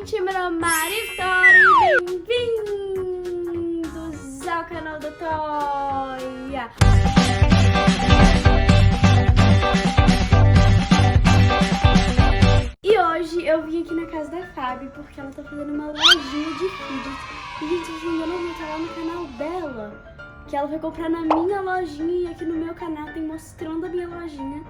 gente, meu nome é Mari e bem-vindos ao canal da Toia. E hoje eu vim aqui na casa da Fabi porque ela tá fazendo uma lojinha de fidgets. E gente, vocês ainda não viram, tá lá no canal dela, que ela vai comprar na minha lojinha, e aqui no meu canal tem mostrando a minha lojinha.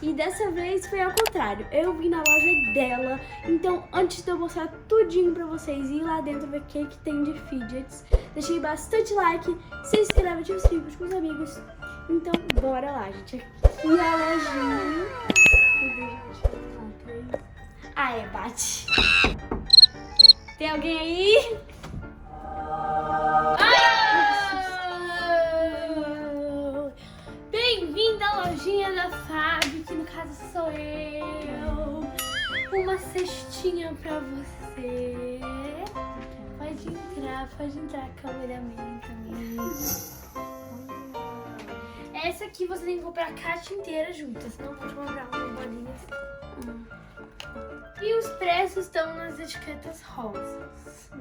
E dessa vez foi ao contrário, eu vim na loja dela. Então antes de eu mostrar tudinho pra vocês e ir lá dentro ver o que tem de fidgets, deixei bastante like, se inscreve, ativa os sinos com os amigos. Então bora lá, gente. Aqui é a lojinha. Ah, é, bate. Tem alguém aí? Bem-vinda à lojinha da Fabi, que no caso sou eu. Uma cestinha pra você. Pode entrar, cameraman também. Essa aqui você tem que comprar a caixa inteira junta, senão pode comprar umas bolinhas. E os preços estão nas etiquetas rosas.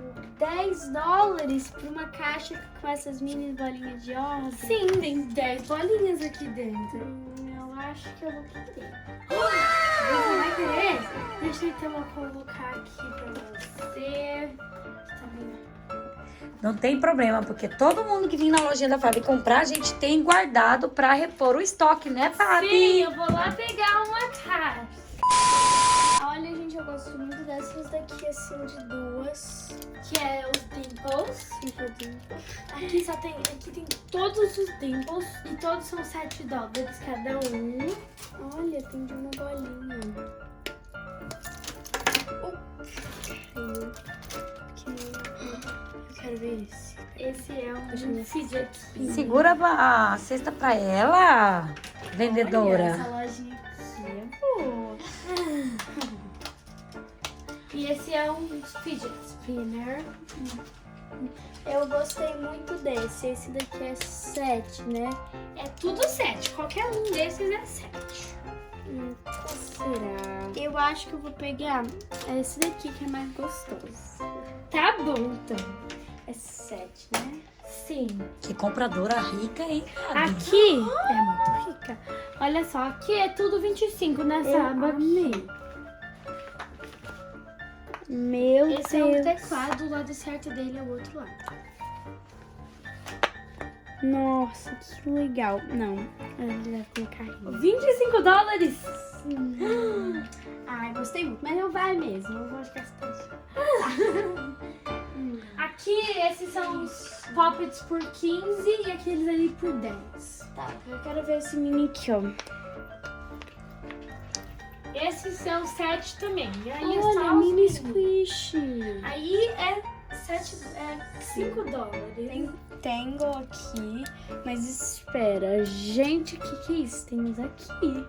$10 por uma caixa com essas mini bolinhas de ordem? Sim, tem 10 bolinhas aqui dentro. Eu acho que eu vou querer. Você vai querer? Deixa então eu colocar aqui pra você. Tá vendo? Não tem problema, porque todo mundo que vem na lojinha da Fabi comprar, a gente tem guardado pra repor o estoque, né, Fabi? Sim, eu vou lá pegar uma caixa. Olha, gente, eu gosto muito dessas daqui, assim, de duas. Que é os dimples. Aqui tem todos os dimples. E todos são $7 cada um. Olha, tem de uma bolinha. Eu quero ver esse. Esse é um fidget spinner. Segura a cesta pra ela, vendedora. Olha, essa lojinha aqui é boa. E esse é um fidget spinner. Eu gostei muito desse. Esse daqui é 7, né? É tudo 7. Qualquer um desses é 7. Qual será? Eu acho que eu vou pegar esse daqui que é mais gostoso. Tá bom, então. É 7, né? Sim. Que compradora rica, hein, Fabi? Aqui é muito rica. Olha só, aqui é tudo 25 nessa aba aqui. Meu Deus. Esse é um teclado, o lado certo dele é o outro lado. Nossa, que legal. Não, ele vai colocar $25? Ai, gostei muito, mas não vai mesmo. Eu vou gastar. Aqui, esses são os poppets por 15 e aqueles ali por 10. Tá, eu quero ver esse mini aqui, ó. Esses são 7 também. E aí Olha, mini squish. Aí é $5. Tem Tango aqui, mas espera, gente, o que é isso? Tem uns aqui.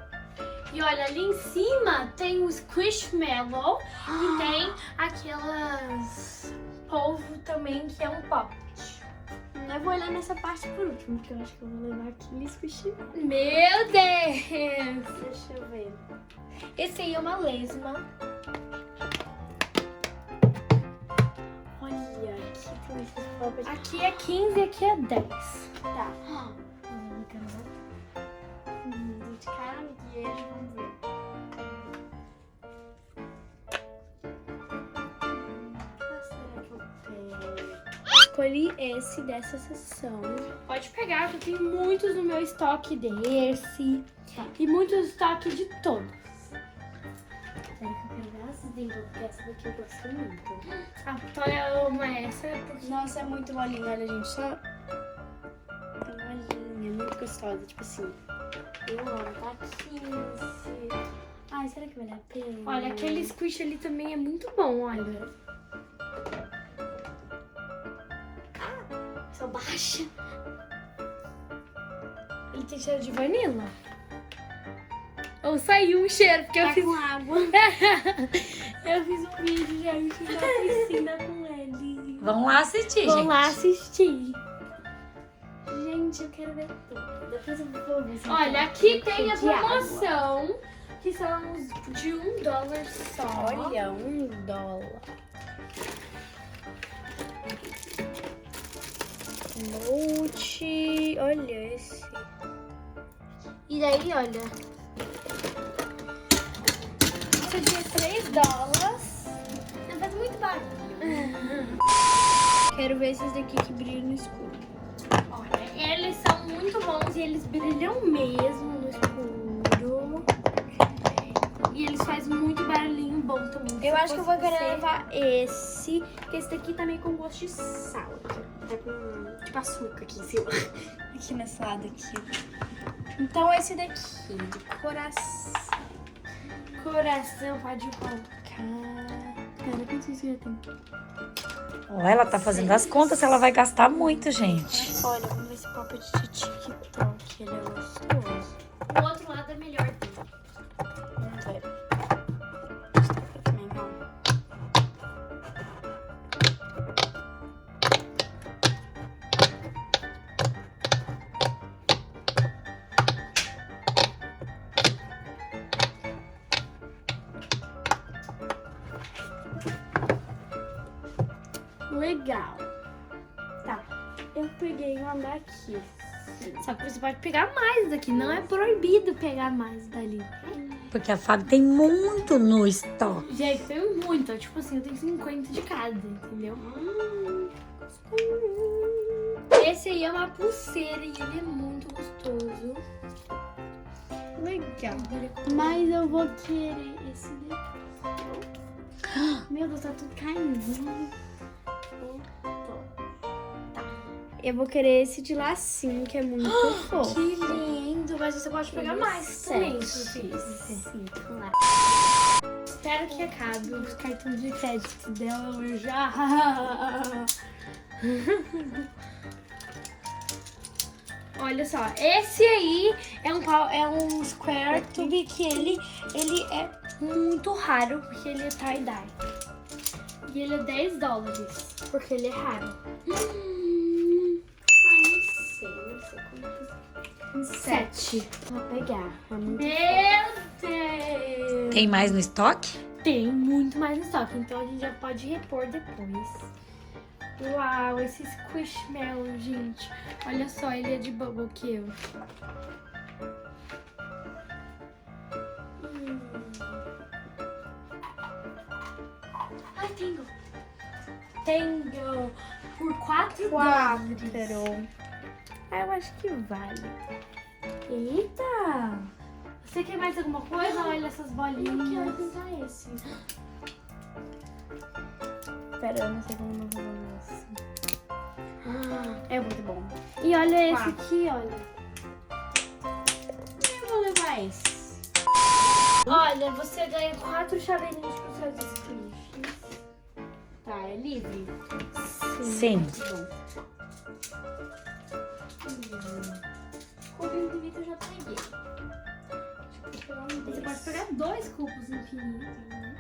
E olha, ali em cima tem o Squishmallow e tem aquelas polvo também, que é um poppet. Eu vou olhar nessa parte por último, porque eu acho que eu vou levar aquele squish. Meu Deus! Deixa eu ver. Esse aí é uma lesma. Olha, aqui tem esses poppets. Aqui é 15 e aqui é 10. Tá. De caranguejo, vamos ver. Qual será que eu pego? Escolhi esse dessa seção. Pode pegar, que eu tenho muitos no meu estoque desse. Tá. E muitos estoque de todos. Quero que eu pegar essas dentro, porque essa daqui eu gosto muito. A Toia ama essa porque... Nossa, é muito molinha, olha, gente, só... Tem molinha, muito gostosa, tipo assim. Eu amo, tá 15. Ai, será que vale a pena? Olha, aquele squish ali também é muito bom, olha. Sou baixa. Ele tem cheiro de vanila. Ou saiu um cheiro, porque Tá eu fiz... com água. Eu fiz um vídeo, gente, na piscina com ele. Vamos lá assistir, gente. Vou lá assistir. Gente, eu quero ver tudo. Depois eu vou ver se Olha, eu aqui tenho tem a de água. promoção, que são os de $1 só. Olha, $1. olha esse. E daí, olha. Isso aqui é $3. Não faz muito barulho. Quero ver esses daqui que brilham no escuro. Olha, eles são muito bons e eles brilham mesmo no escuro. E eles fazem muito barulhinho bom também. Eu acho que eu vou querer levar esse, porque esse daqui tá meio com gosto de sal. Tá com tipo açúcar aqui em cima. Aqui nesse lado aqui. Então esse daqui, de coração. Coração, pode colocar. Pera, quantos isso já tem? Ó, ela tá fazendo as contas, ela vai gastar muito, gente. Olha, vamos ver esse papo de TikTok. Ele é gostoso. O outro lado é melhor dele. Vamos ver. Também, vamos. Legal. Tá, eu peguei uma daqui. Só que você pode pegar mais daqui. Não é proibido pegar mais dali. Porque a Fábio tem muito no estoque. Gente, tem muito. Tipo assim, eu tenho 50 de cada, entendeu? Esse aí é uma pulseira e ele é muito gostoso. Legal. Mas eu vou querer esse daqui. Meu Deus, tá tudo caindo. Eu vou querer esse de lacinho, que é muito fofo. Que lindo, mas você pode pegar mais também. Espero que acabe os cartões de crédito dela já. Olha só, esse aí é um square tube que ele é muito raro, porque ele é tie-dye. E ele é $10, porque ele é raro. Não sei 7. Vou pegar. Meu Deus! Tem mais no estoque? Tem muito mais no estoque, então a gente já pode repor depois. Uau, esse Squishmallow, gente. Olha só, ele é de bubble que eu. Ai, Tango. Por $4. Ah, eu acho que vale. Eita! Você quer mais alguma coisa? Olha essas bolinhas. Eu quero tentar esse. Pera, eu não sei como eu vou fazer assim. É muito bom. E olha esse aqui, olha. Eu vou levar esse. Olha, você ganha 4 chaveirinhos para os seus inscritos. Tá, é livre? Sim. Cubinho infinito eu já peguei. Você pode pegar 2 cubos infinitos, né?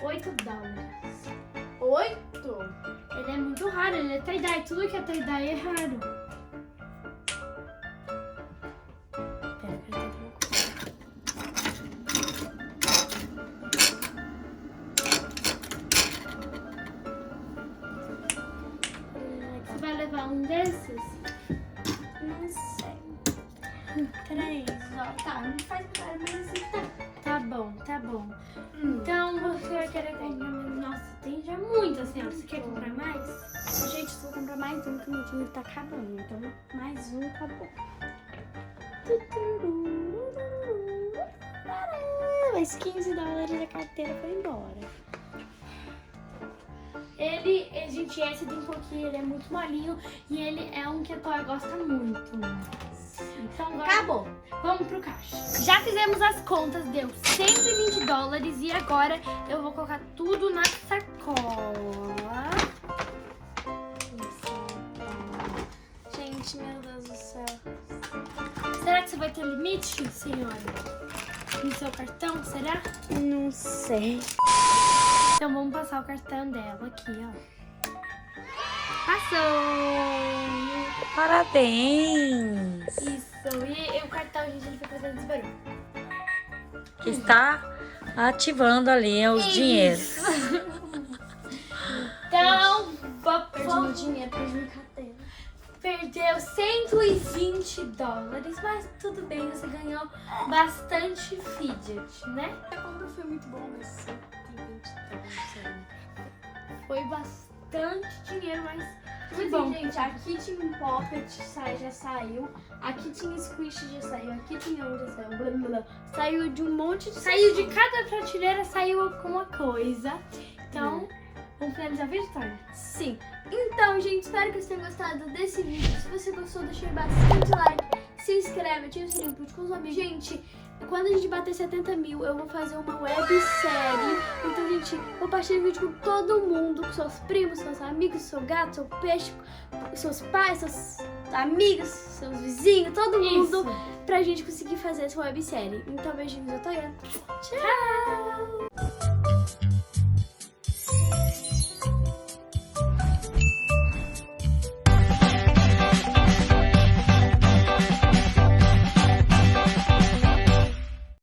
$8. 8? Ele é muito raro, ele é tie-dye. Tudo que é tie-dye é raro. Pera, que eu já tenho Você vai levar um desses? Não sei. 3, ó. Tá, não faz nada, mas assim tá. Tá bom. Então você vai querer comprar mais. Nossa, tem já muito assim, ó. Você quer comprar mais? Gente, se eu comprar mais um, que o meu dinheiro tá acabando. Então, mais um tá bom. Mas $15 a carteira foi embora. Gente, esse tem pouquinho, ele é muito molinho e ele é um que a Toia gosta muito. Então agora acabou. Vamos pro caixa. Já fizemos as contas, deu $120 e agora eu vou colocar tudo na sacola. Gente, meu Deus do céu. Será que você vai ter limite, senhora? No seu cartão, será? Não sei. Então vamos passar o cartão dela aqui, ó. Passou! Parabéns! Isso, e o cartão, gente, ele foi fazendo esse barulho. Que está ativando ali os dinheiros. Então, dinheiro pra tela. Perdeu $120, mas tudo bem, você ganhou bastante fidget, né? A compra foi muito boa, mas 120 dólares. Foi bastante dinheiro, mas Tipo bom. assim, gente, aqui tinha um pocket, já saiu. Aqui tinha squish, já saiu. Aqui tinha um, já saiu. Blá, blá, blá. Saiu de um monte de... Saiu de cada prateleira, saiu alguma coisa. Então, vamos finalizar o vídeo, Toia? Sim. Então, gente, espero que vocês tenham gostado desse vídeo. Se você gostou, deixa aí bastante like. Se inscreve, ativa o sininho, curte com os amigos. Gente, quando a gente bater 70 mil, eu vou fazer uma websérie. Então, gente, compartilhe o vídeo com todo mundo, com seus primos, seus amigos, seu gato, seu peixe, seus pais, seus amigos, seus vizinhos, todo mundo, pra gente conseguir fazer essa websérie. Então, beijinhos da Toia. Tchau!